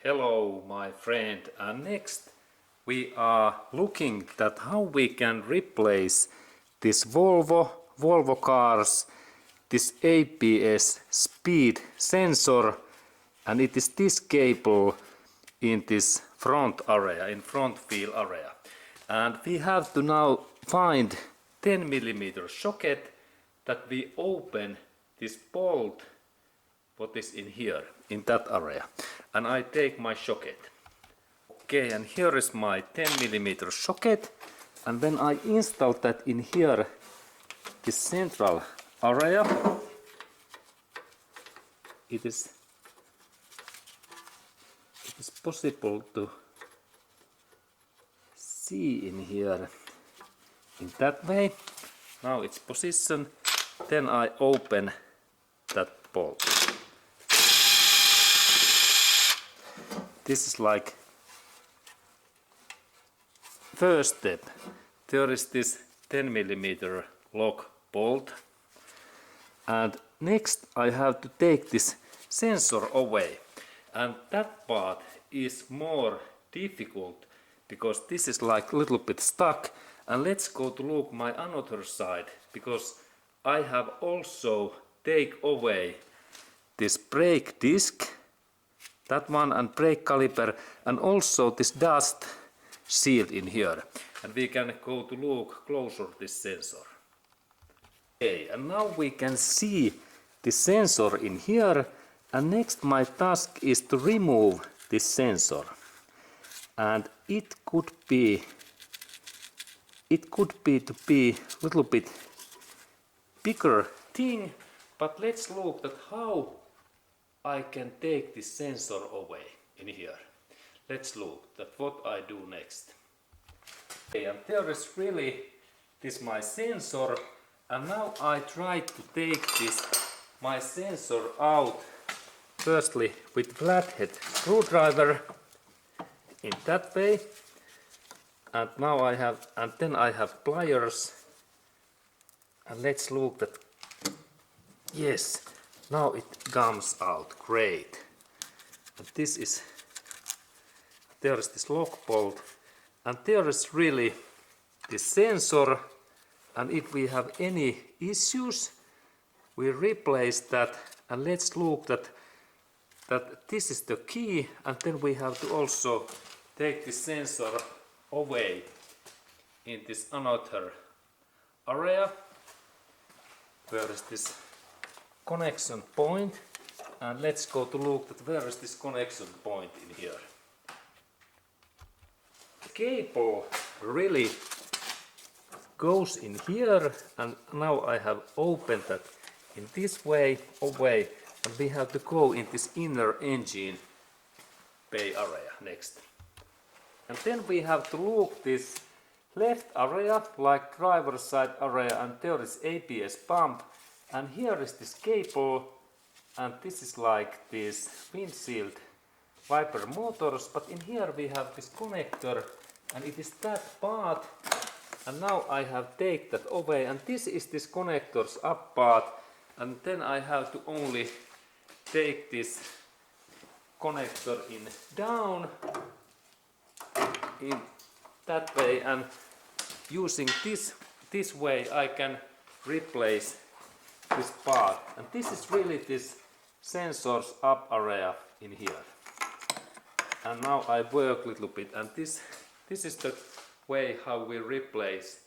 Hello my friend, and next we are looking at how we can replace this Volvo cars, this ABS speed sensor, and it is this cable in this front area, in front wheel area. And we have to now find 10mm socket that we open this bolt what is in here, in that area. And I take my socket. Okay, and here is my 10mm socket. And when I install that in here, this central area, it is possible to see in here in that way. Now it's positioned. Then I open that bolt. This is like first step. There is this 10mm lock bolt, and next I have to take this sensor away, and that part is more difficult because this is like a little bit stuck. And let's go to look my another side, because I have also take away this brake disc, that one, and brake caliper, and also this dust shield in here. And we can go to look closer this sensor. Okay, and now we can see the sensor in here, and next my task is to remove this sensor. And it could be to be a little bit bigger thing, but let's look at how I can take this sensor away in here. Let's look at what I do next. Okay, and there is really this my sensor, and now I try to take this my sensor out firstly with flathead screwdriver in that way. And now then I have pliers, and let's look that. Yes, now it comes out great. And there is this lock bolt, and there is really this sensor, and if we have any issues we replace that. And let's look that this is the key, and then we have to also take the sensor away in this another area. Where is this connection point? And let's go to look at where is this connection point in here. The cable really goes in here, and now I have opened that in this way away, and we have to go in this inner engine bay area next. And then we have to look this left area, like driver's side area, and there is ABS pump, and here is this cable, and this is like this windshield wiper motors, but in here we have this connector, and it is that part. And now I have take that away, and this is this connector's up part, and then I have to only take this connector in down in that way, and using this way I can replace this part. And this is really this sensor's up area in here. And now I work a little bit, and this is the way how we replace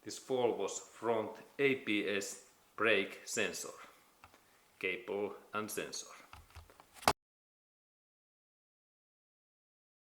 this Volvo's front ABS brake sensor, cable and sensor.